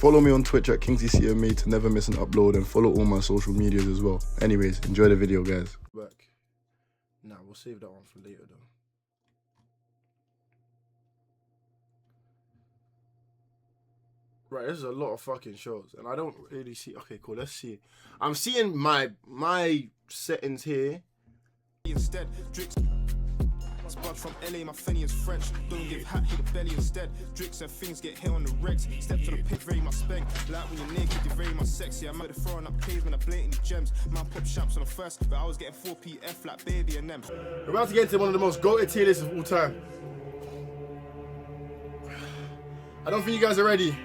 Follow me on Twitch at KingsleyCMA to never miss an upload, and follow all my social medias as well. Anyways, enjoy the video, guys. Back. Nah, we'll save that one for later though. Right, this is a lot of fucking shows, and I don't really see. Okay, cool. Let's see. I'm seeing my settings here. Instead, Drix Spud from LA, my Fenian's French. Don't give hat, hit the belly instead. Drix and things get hit on the regs. Step to the pit, very much spank. Like when you're naked, you're very much sexy. I'm at the throwing up pavement, I'm blatant gems. Man pop champs on the first, but I was getting 4 PF like baby and them. We're about to get into one of the most goated tier lists of all time. I don't think you guys are ready.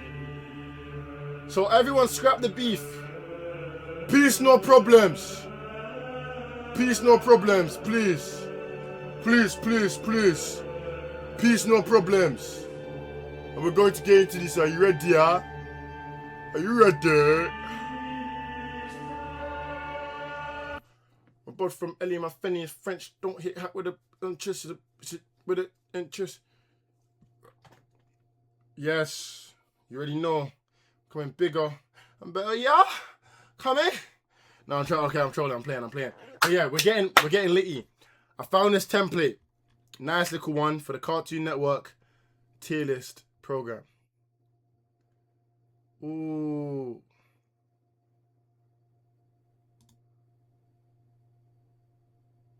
So everyone scrap the beef. Peace, no problems. Peace, no problems, please. Please, please, please. Peace, no problems. And we're going to get into this. Are you ready, huh? Are you ready? My boy from LA, my Fenny is French. Don't hit hat with the interest. With the interest. Yes. You already know. Coming bigger and better, yeah. Coming. No, I'm trying. Okay, I'm trolling. I'm playing. But yeah, we're getting litty. I found this template, nice little one for the Cartoon Network tier list program. Ooh.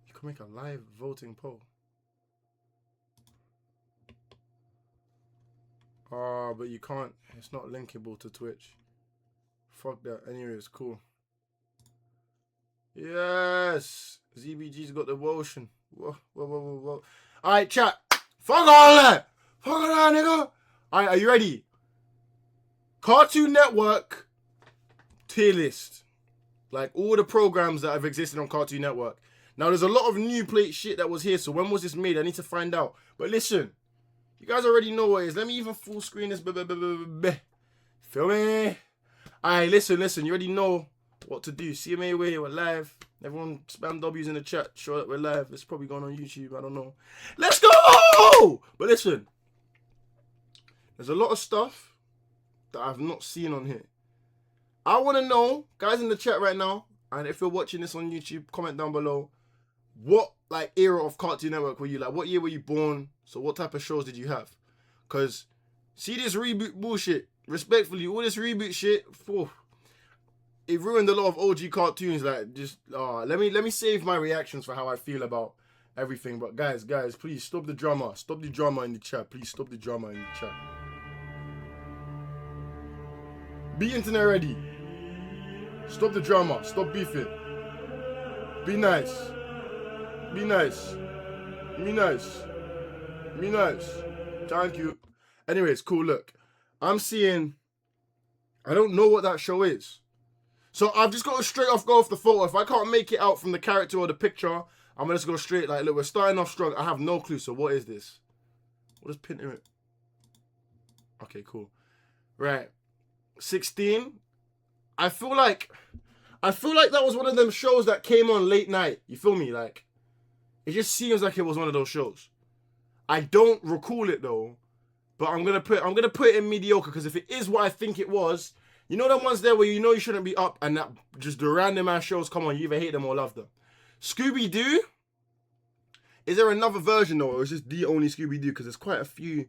You can make a live voting poll. Oh, but you can't. It's not linkable to Twitch. Fuck that. Anyway, it's cool. Yes. ZBG's got the motion. Whoa. Alright, chat. Fuck all that. Fuck all that, nigga. Alright, are you ready? Cartoon Network tier list. Like all the programs that have existed on Cartoon Network. Now, there's a lot of new plate shit that was here. So when was this made? I need to find out. But listen. You guys already know what it is. Let me even full screen this. Feel me? Alright, listen. You already know what to do. CMA way, we're live. Everyone spam W's in the chat. Show that we're live. It's probably going on YouTube. I don't know. Let's go! But listen. There's a lot of stuff that I've not seen on here. I want to know, guys in the chat right now, and if you're watching this on YouTube, comment down below. What like era of Cartoon Network were you? Like, what year were you born? So what type of shows did you have? Because see this reboot bullshit. Respectfully, all this reboot shit, it ruined a lot of OG cartoons. Like, just let me save my reactions for how I feel about everything. But guys, please stop the drama. Stop the drama in the chat. Please stop the drama in the chat. Be internet ready. Stop the drama. Stop beefing. Be nice. Be nice. Be nice. Be nice. Thank you. Anyways, cool. Look, I'm seeing. I don't know what that show is. So I've just got to straight off go off the photo. If I can't make it out from the character or the picture, I'm going to just go straight. Like, look, we're starting off strong. I have no clue. So what is this? What is Pinter? Okay, cool. Right. 16. I feel like that was one of them shows that came on late night. You feel me? Like, it just seems like it was one of those shows. I don't recall it though, but I'm gonna put it in mediocre, because if it is what I think it was, you know them ones there where you know you shouldn't be up and that just the random ass shows come on, you either hate them or love them. Scooby-Doo? Is there another version though, or is this the only Scooby-Doo? Because there's quite a few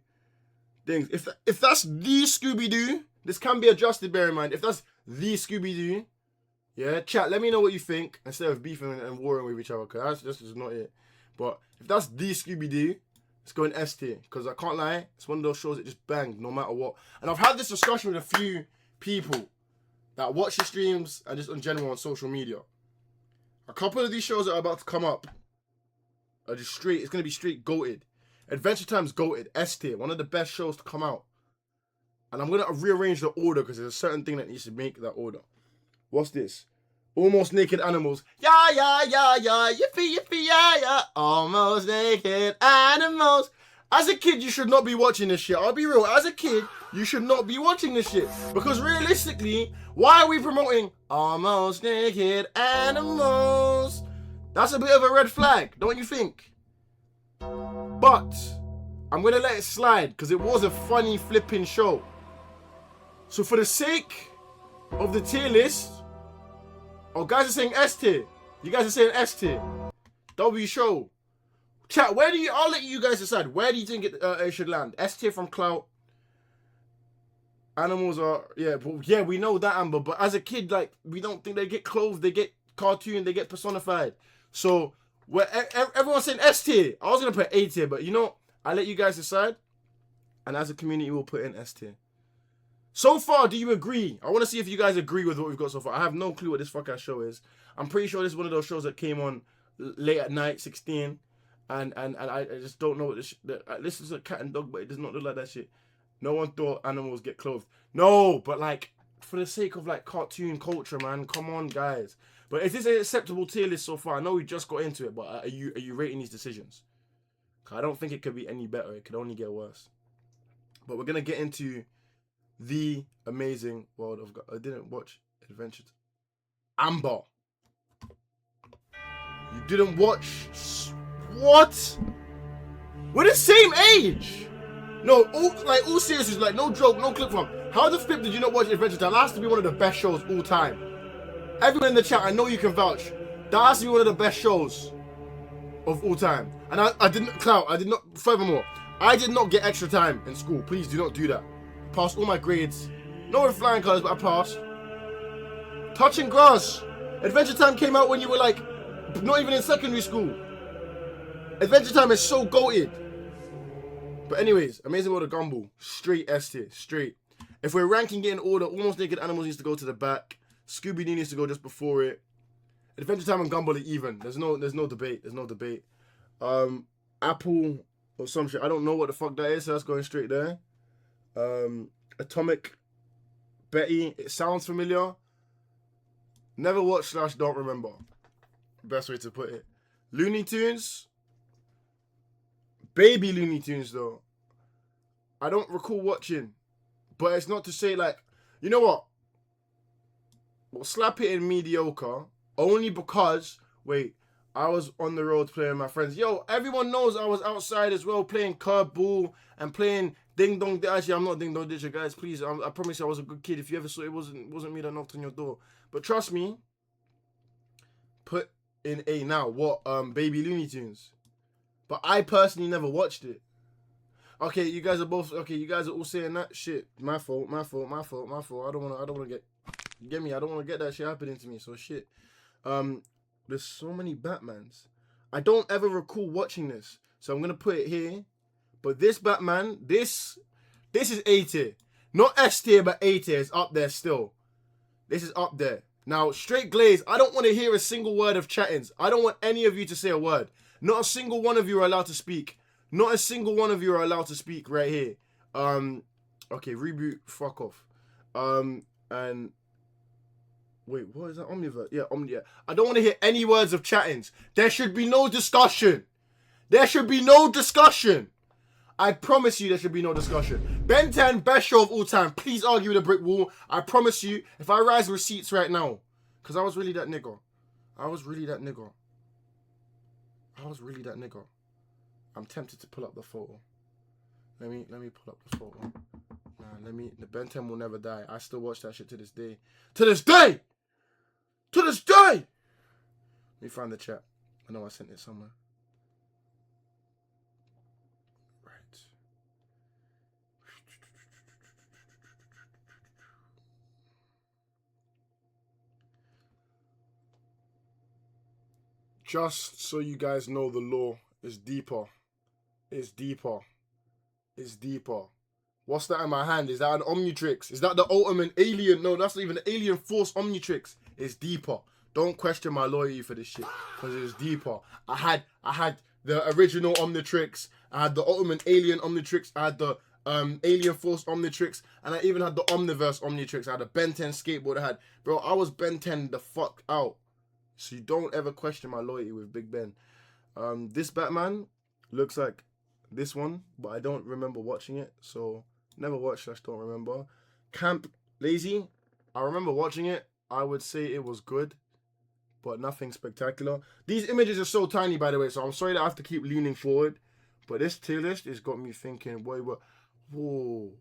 things. If that's the Scooby-Doo, this can be adjusted, bear in mind. If that's the Scooby-Doo, yeah, chat, let me know what you think instead of beefing and warring with each other, because that's just not it. But if that's the Scooby-Doo, it's going S tier, because I can't lie, it's one of those shows that just banged no matter what. And I've had this discussion with a few people that watch the streams and just in general on social media. A couple of these shows that are about to come up are just straight, it's going to be straight goated. Adventure Time's goated, S tier, one of the best shows to come out. And I'm going to rearrange the order because there's a certain thing that needs to make that order. What's this? Almost Naked Animals. Yeah, yippee, yeah. Almost Naked Animals. As a kid, you should not be watching this shit. I'll be real. As a kid, you should not be watching this shit. Because realistically, why are we promoting Almost Naked Animals? That's a bit of a red flag, don't you think? But I'm going to let it slide because it was a funny flipping show. So for the sake of the tier list, oh, guys are saying S tier. You guys are saying S tier. W show. Chat, where do you, I'll let you guys decide. Where do you think it should land? S tier from Clout. Animals are, yeah, but yeah, we know that, Amber. But as a kid, like, we don't think they get clothed, they get cartoon, they get personified. So, where everyone's saying S tier. I was going to put A tier, but you know, I'll let you guys decide. And as a community, we'll put in S tier. So far, do you agree? I want to see if you guys agree with what we've got so far. I have no clue what this fuck-ass show is. I'm pretty sure this is one of those shows that came on late at night, 16. And I just don't know what this is a cat and dog, but it does not look like that shit. No one thought animals get clothed. No, but like, for the sake of like cartoon culture, man, come on, guys. But is this an acceptable tier list so far? I know we just got into it, but are you rating these decisions? I don't think it could be any better. It could only get worse. But we're gonna get into the amazing world of God. I didn't watch Adventure. Amber, you didn't watch. What? We're the same age. No, all seriousness, like no joke, no clip from. How the flip did you not watch Adventure Time? That has to be one of the best shows all time. Everyone in the chat, I know you can vouch. That has to be one of the best shows of all time. And I didn't, Clout, I did not, furthermore, I did not get extra time in school. Please do not do that. Passed all my grades. Not with flying colours, but I passed. Touching Grass. Adventure Time came out when you were like, not even in secondary school. Adventure Time is so goated. But anyways, Amazing World of Gumball, straight S tier, straight. If we're ranking it in order, Almost Naked Animals needs to go to the back. Scooby-Doo needs to go just before it. Adventure Time and Gumball are even. There's no debate. There's no debate. Apple or some shit. I don't know what the fuck that is, so that's going straight there. Atomic Betty. It sounds familiar. Never watched / don't remember. Best way to put it. Looney Tunes. Baby Looney Tunes though, I don't recall watching, but it's not to say like, you know what? We'll slap it in mediocre only because, wait, I was on the road playing with my friends. Yo, everyone knows I was outside as well playing curveball and playing Ding Dong. Actually, I'm not Ding Dong Ditcher, guys. Please, I promise you I was a good kid. If you ever saw it, wasn't me that knocked on your door. But trust me, put in A now. What? Baby Looney Tunes. But I personally never watched it. Okay, you guys are both, okay, you guys are all saying that shit. My fault. I don't wanna get me, I don't wanna get that shit happening to me, so shit. There's so many Batmans. I don't ever recall watching this. So I'm gonna put it here. But this Batman, this is A tier. Not S tier, but A tier is up there still. This is up there. Now, straight glaze, I don't want to hear a single word of chattings. I don't want any of you to say a word. Not a single one of you are allowed to speak. Not a single one of you are allowed to speak right here. Okay, reboot, fuck off. And wait, what is that? Omniverse? Yeah, yeah. I don't want to hear any words of chattings. There should be no discussion. There should be no discussion. I promise you there should be no discussion. Ben 10, best show of all time. Please argue with a brick wall. I promise you, if I rise receipts right now, because I was really that nigga. I'm tempted to pull up the photo. Let me pull up the photo. Nah, the Ben 10 will never die. I still watch that shit to this day. To this day! Let me find the chat. I know I sent it somewhere. Right. Just so you guys know, the law is deeper. It's deeper. What's that in my hand? Is that an Omnitrix? Is that the ultimate alien? No, that's not even the Alien Force Omnitrix. It's deeper. Don't question my loyalty for this shit, because it's deeper. I had the original Omnitrix. I had the ultimate alien Omnitrix. I had the Alien Force Omnitrix, and I even had the Omniverse Omnitrix. I had a Ben 10 skateboard. Bro, I was Ben 10 the fuck out. So you don't ever question my loyalty with Big Ben. This Batman looks like this one, but I don't remember watching it. So never watched / don't remember. Camp Lazy, I remember watching it. I would say it was good, but nothing spectacular. These images are so tiny, by the way, so I'm sorry that I have to keep leaning forward. But this tier list has got me thinking, whoa.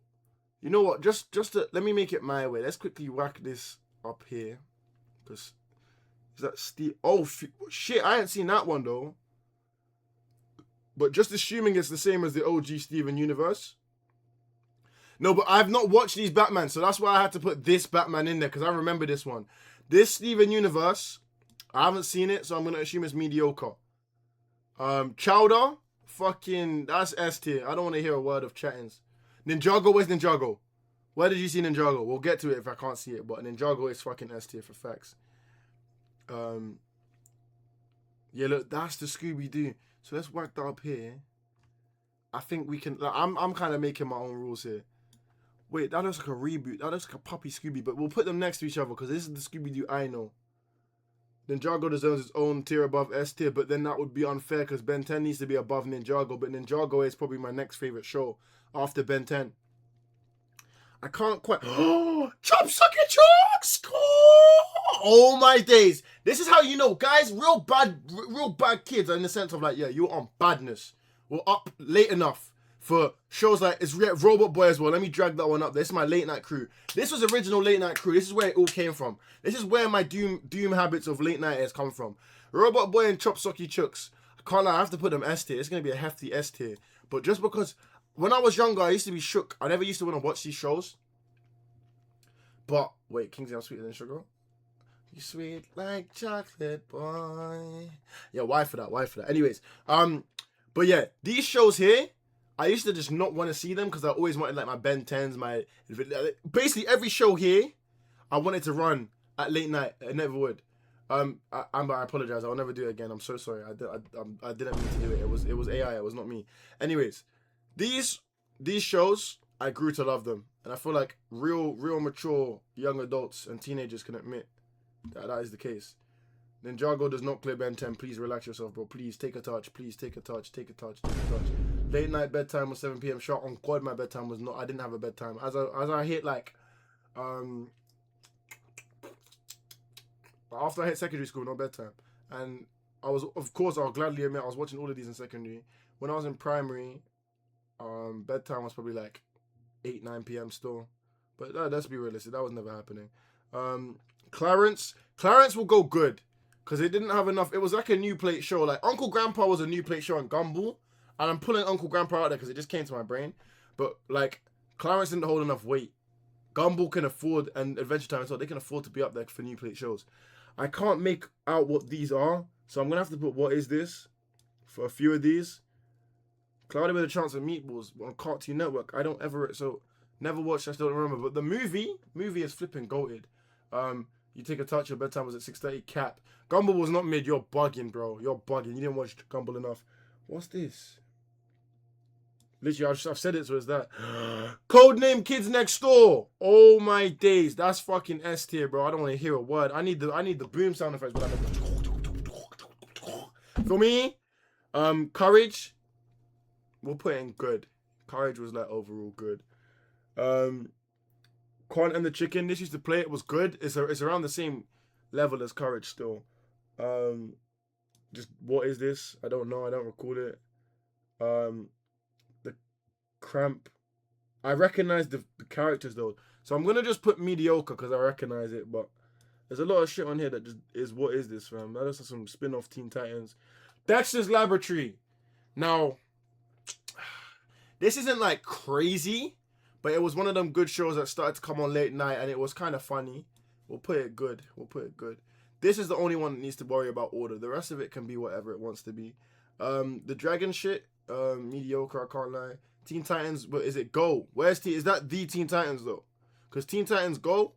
You know what? Just to, let me make it my way. Let's quickly whack this up here. Because is that Steve? Oh shit! I ain't seen that one though. But just assuming it's the same as the OG Steven Universe. No, but I've not watched these Batman, so that's why I had to put this Batman in there because I remember this one. This Steven Universe, I haven't seen it, so I'm gonna assume it's mediocre. Chowder, fucking that's S tier. I don't want to hear a word of chattings. Ninjago, where's Ninjago? Where did you see Ninjago? We'll get to it if I can't see it, but Ninjago is fucking S tier for facts. Yeah, look, that's the Scooby-Doo. So let's whack that up here. I think we can. Like, I'm kind of making my own rules here. Wait, that looks like a reboot. That looks like a puppy Scooby, but we'll put them next to each other because this is the Scooby-Doo I know. Ninjago deserves its own tier above S tier, but then that would be unfair because Ben 10 needs to be above Ninjago, but Ninjago is probably my next favorite show after Ben 10. I can't quite. Oh, Chop Sucker Chunks! Oh my days! This is how you know, guys. Real bad kids are in the sense of like, yeah, you're on badness. We're up late enough for shows like it's Robot Boy as well. Let me drag that one up. This is my late night crew. This was original late night crew. This is where it all came from. This is where my doom habits of late night has come from. Robot Boy and Chop Sucky Chucks. I can't lie, I have to put them S tier. It's gonna be a hefty S tier. But just because when I was younger, I used to be shook. I never used to want to watch these shows. But wait, Kingsley, I'm sweeter than sugar. You sweet like chocolate, boy. Yeah, why for that? Anyways, but yeah, these shows here, I used to just not want to see them because I always wanted like my Ben 10s, basically every show here, I wanted to run at late night. I never would. I apologize. I'll never do it again. I'm so sorry. I didn't mean to do it. It was AI. It was not me. Anyways, these shows, I grew to love them, and I feel like real mature young adults and teenagers can admit that is the case. Ninjago does not clear Ben 10. Please relax yourself, bro. Please take a touch. Please take a touch. Take a touch. Take a touch. Late night bedtime was 7 p.m. sharp. On God, my bedtime was not. I didn't have a bedtime. As I hit like, after I hit secondary school, no bedtime, and I was, of course, I'll gladly admit I was watching all of these in secondary. When I was in primary, bedtime was probably like 8-9 p.m. still, but let's be realistic. That was never happening. Clarence will go good. Because it didn't have enough. It was like a new plate show. Like, Uncle Grandpa was a new plate show on Gumball. And I'm pulling Uncle Grandpa out there because it just came to my brain. But, like, Clarence didn't hold enough weight. Gumball can afford, and Adventure Time as well, they can afford to be up there for new plate shows. I can't make out what these are. So I'm going to have to put what is this for a few of these. Cloudy with a Chance of Meatballs on Cartoon Network. I don't ever, so never watched, I still don't remember. But the movie is flipping goated. You take a touch, your bedtime was at 6:30. Cap. Gumball was not mid. You're bugging, bro. You're bugging. You didn't watch Gumball enough. What's this? Literally, I've said it, so it's that. Codename Kids Next Door. Oh my days. That's fucking S tier, bro. I don't want to hear a word. I need the boom sound effects. But for me, Courage. We'll put it in good. Courage was like overall good. Quan and the Chicken, this used to play, it was good. It's around the same level as Courage still. Just what is this? I don't know. I don't recall it. The Cramp. I recognize the characters though, so I'm gonna just put mediocre because I recognize it. But there's a lot of shit on here that just is what is this, fam? That is some spin-off Teen Titans. Dexter's Laboratory. Now, this isn't like crazy. But it was one of them good shows that started to come on late night, and it was kind of funny. We'll put it good. This is the only one that needs to worry about order. The rest of it can be whatever it wants to be. The Dragon shit, mediocre, I can't lie. Teen Titans, but is it Go? Is that the Teen Titans, though? Because Teen Titans Go,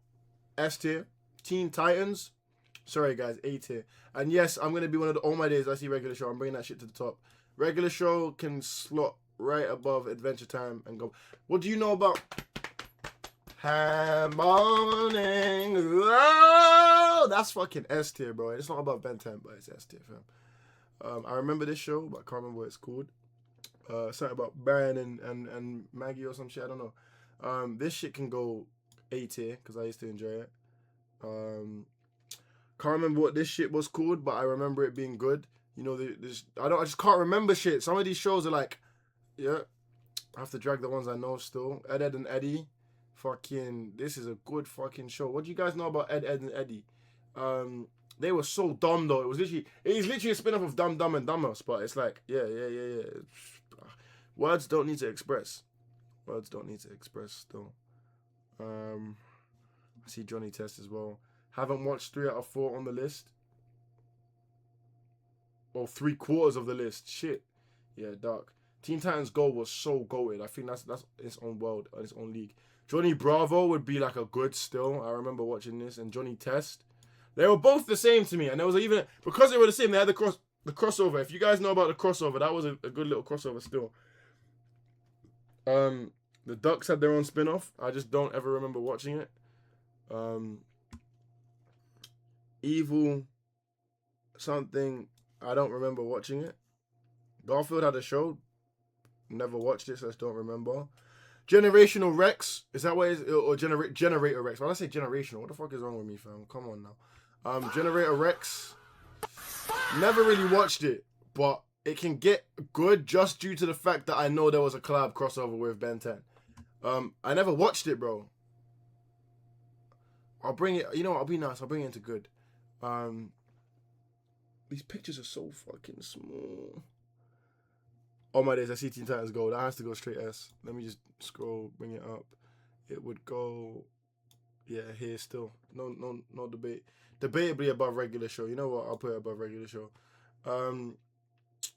S tier. Teen Titans, sorry guys, A tier. And yes, I'm going to be one of the, all my days I see regular show, I'm bringing that shit to the top. Regular show can slot right above Adventure Time and Go. What do you know about Morning? Oh, that's fucking S tier, bro. It's not about Ben 10, but it's S tier, fam. I remember this show, but I can't remember what it's called. Something about Baron and Maggie or some shit. I don't know. This shit can go A tier because I used to enjoy it. Can't remember what this shit was called, but I remember it being good. You know, I just can't remember shit. Some of these shows are like, yeah, I have to drag the ones I know still. Ed and Eddie. Fucking, this is a good fucking show. What do you guys know about Ed, Ed, and Eddie? They were so dumb though. It's literally a spin-off of Dumb and Dumber, but it's like, yeah. Words don't need to express. Words don't need to express still. I see Johnny Test as well. Haven't watched 3 out of 4 on the list. Or 3/4 of the list. Shit. Yeah, dark. Teen Titans Go was so goated. I think that's its own world, its own league. Johnny Bravo would be like a good still. I remember watching this. And Johnny Test. They were both the same to me. And there was even, because they were the same, they had the crossover. If you guys know about the crossover, that was a good little crossover still. The Ducks had their own spin-off. I just don't ever remember watching it. Evil something, I don't remember watching it. Garfield had a show. Never watched it, so I just don't remember. Generational Rex, is that what it is? Or Generator Rex. When I say generational, what the fuck is wrong with me, fam? Come on now. Generator Rex. Never really watched it, but it can get good just due to the fact that I know there was a collab crossover with Ben 10. I never watched it, bro. I'll bring it, you know what, I'll be nice, I'll bring it into good. These pictures are so fucking small. Oh my days, I see Teen Titans Go. That has to go straight S. Let me just scroll, bring it up. It would go, yeah, here still. No debate. Debatably above regular show. You know what? I'll put it above regular show.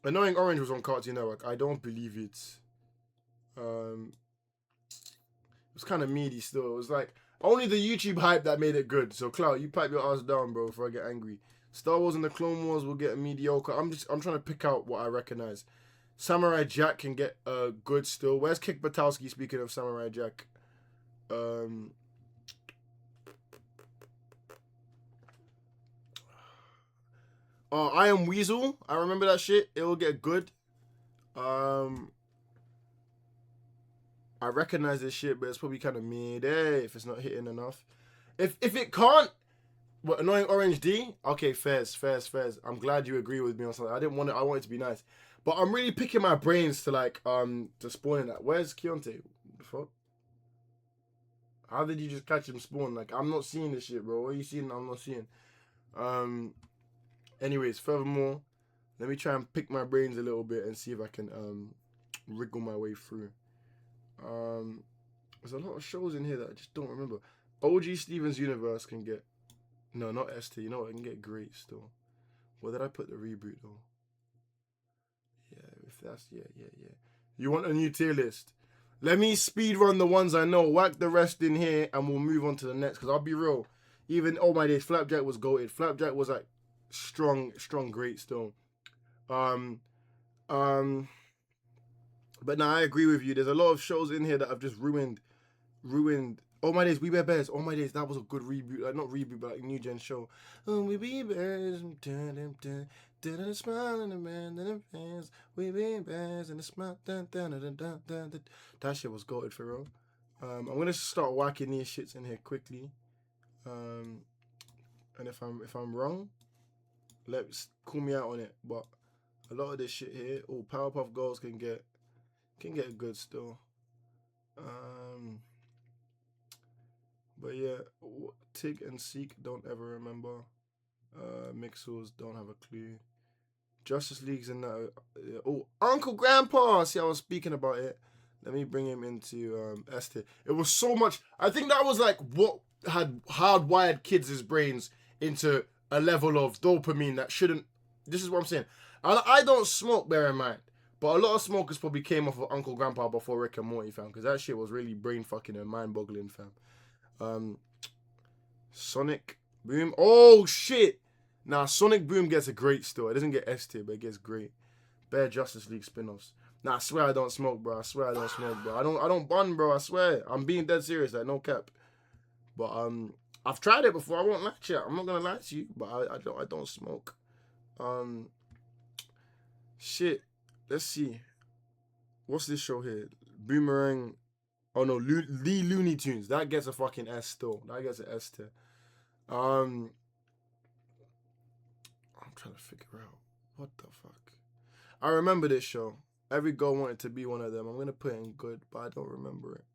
Annoying Orange was on Cartoon Network. I don't believe it. It was kind of meaty still. It was like only the YouTube hype that made it good. So Clout, you pipe your ass down, bro, before I get angry. Star Wars and the Clone Wars will get a mediocre. I'm trying to pick out what I recognize. Samurai Jack can get good still. Where's Kick Batowski, speaking of Samurai Jack? I Am Weasel. I remember that shit. It will get good. I recognize this shit, but it's probably kind of mid if it's not hitting enough. If it can't, what, Annoying Orange D? Okay, fairs. I'm glad you agree with me on something. I wanted to be nice. But I'm really picking my brains to like to spawn in that. Where's Keontae? The fuck? How did you just catch him spawn? Like, I'm not seeing this shit, bro. What are you seeing? I'm not seeing. Anyways, furthermore, let me try and pick my brains a little bit and see if I can wriggle my way through. There's a lot of shows in here that I just don't remember. OG Steven's Universe can get, no, not ST. You know what? It can get great still. Where did I put the reboot though? Yeah, if that's yeah. You want a new tier list? Let me speed run the ones I know. Whack the rest in here, and we'll move on to the next. Cause I'll be real. Even oh my days, Flapjack was goated. Flapjack was like strong, great still. But now I agree with you. There's a lot of shows in here that have just ruined. Oh my days, We Bear Bears. Oh my days, that was a good reboot. Like, not reboot, but like new gen show. Oh, we be bears. Smile in the man in the fans. We be bears and the smile. That shit was goated for real. I'm gonna start whacking these shits in here quickly. And if I'm wrong, let's call me out on it. But a lot of this shit here, Powerpuff Girls can get good still. But yeah, Tig and Seek don't ever remember. Mixels don't have a clue. Justice League's in that. Uncle Grandpa. See, I was speaking about it. Let me bring him into S tier. It was so much. I think that was like what had hardwired kids' brains into a level of dopamine that shouldn't. This is what I'm saying. I don't smoke, bear in mind. But a lot of smokers probably came off of Uncle Grandpa before Rick and Morty, fam. Because that shit was really brain fucking and mind boggling, fam. Sonic Boom. Oh, shit. Nah, Sonic Boom gets a great still. It doesn't get S tier, but it gets great. Bare Justice League spin-offs. Nah, I swear I don't smoke, bro. I swear I don't smoke, bro. I don't bun, bro. I swear. I'm being dead serious, like, no cap. But I've tried it before. I won't lie to you. I'm not gonna lie to you, but I don't smoke. Shit. Let's see. What's this show here? Boomerang. Oh no, Lee Looney Tunes. That gets a fucking S still. That gets an S tier. I'm trying to figure out what the fuck. I remember this show. Every girl wanted to be one of them. I'm gonna put it in good, but I don't remember it.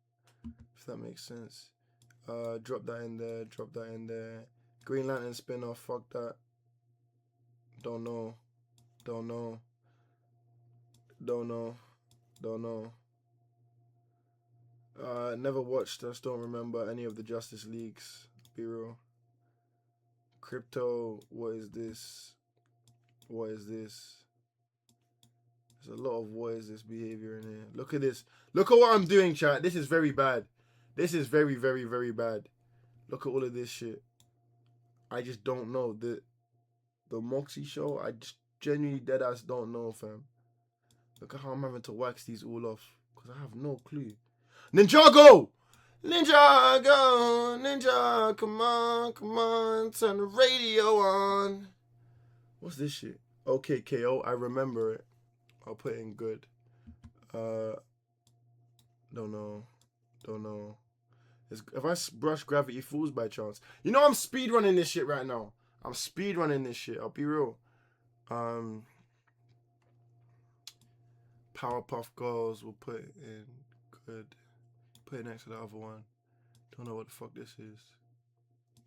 If that makes sense. Drop that in there. Drop that in there. Green Lantern spin-off. Fuck that. Don't know. Don't know. Don't know. Don't know. Never watched. I just don't remember any of the Justice Leagues. Be real. Crypto. What is this? What is this? There's a lot of what is this behavior in here. Look at this. Look at what I'm doing, chat. This is very bad. This is very, very, very bad. Look at all of this shit. I just don't know. The Moxie show, I just genuinely deadass don't know, fam. Look at how I'm having to wax these all off. Because I have no clue. Ninjago! Ninjago! Ninja, come on, come on. Turn the radio on. What's this shit? Okay, KO. I remember it. I'll put it in good. Don't know. Don't know. If I brush Gravity Falls by chance. You know I'm speedrunning this shit right now. I'm speedrunning this shit. I'll be real. Powerpuff Girls. We'll put it in good. Put it next to the other one. Don't know what the fuck this is.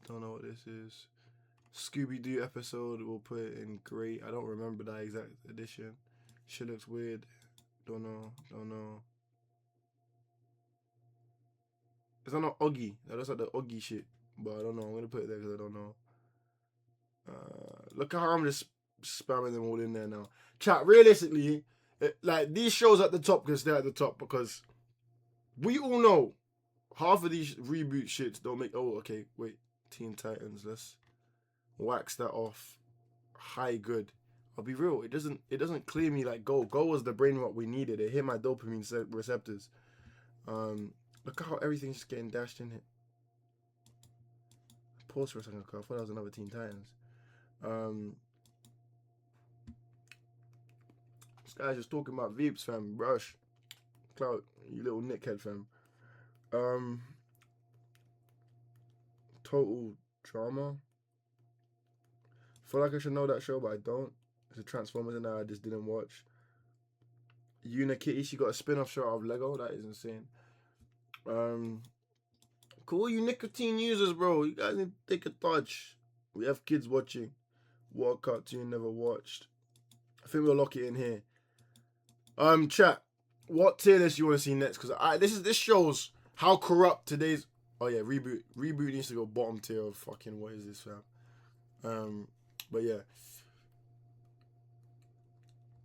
Don't know what this is. Scooby-Doo episode. We'll put it in great. I don't remember that exact edition. Shit looks weird. Don't know. Don't know. Is that not Oggy? That looks like the Oggy shit. But I don't know. I'm going to put it there because I don't know. Look at how I'm just spamming them all in there now. Chat, realistically, like these shows at the top can stay at the top because we all know half of these reboot shits don't make... Oh, okay. Wait. Teen Titans. Let's wax that off. High good. I'll be real. It doesn't clear me like Go. Go was the brain what we needed. It hit my dopamine receptors. Look at how everything's just getting dashed in here. Pause for a second, I thought that was another Teen Titans. This guy's just talking about Veeps, fam. Brush. Clout, you little nickhead, fam. Total Drama. Feel like I should know that show, but I don't. It's a Transformers and I just didn't watch. Unikitty, she got a spin-off show out of Lego. That is insane. Cool, you nicotine users, bro. You guys need to take a touch. We have kids watching. What cartoon never watched? I think we'll lock it in here. Chat. What tier list you want to see next? Because this shows how corrupt today's. Oh yeah, reboot. Reboot needs to go bottom tier of fucking what is this, fam? But yeah.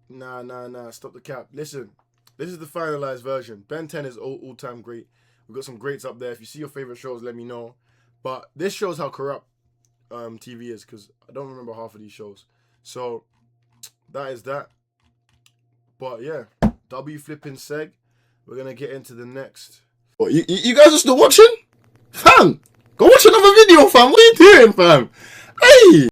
Nah. Stop the cap. Listen, this is the finalized version. Ben 10 is all-time great. We've got some greats up there. If you see your favorite shows, let me know. But this shows how corrupt TV is because I don't remember half of these shows. So that is that. But yeah, W flipping seg. We're gonna get into the next. What, you guys are still watching? Fam, go watch another video, fam. What are you doing, fam? Hey.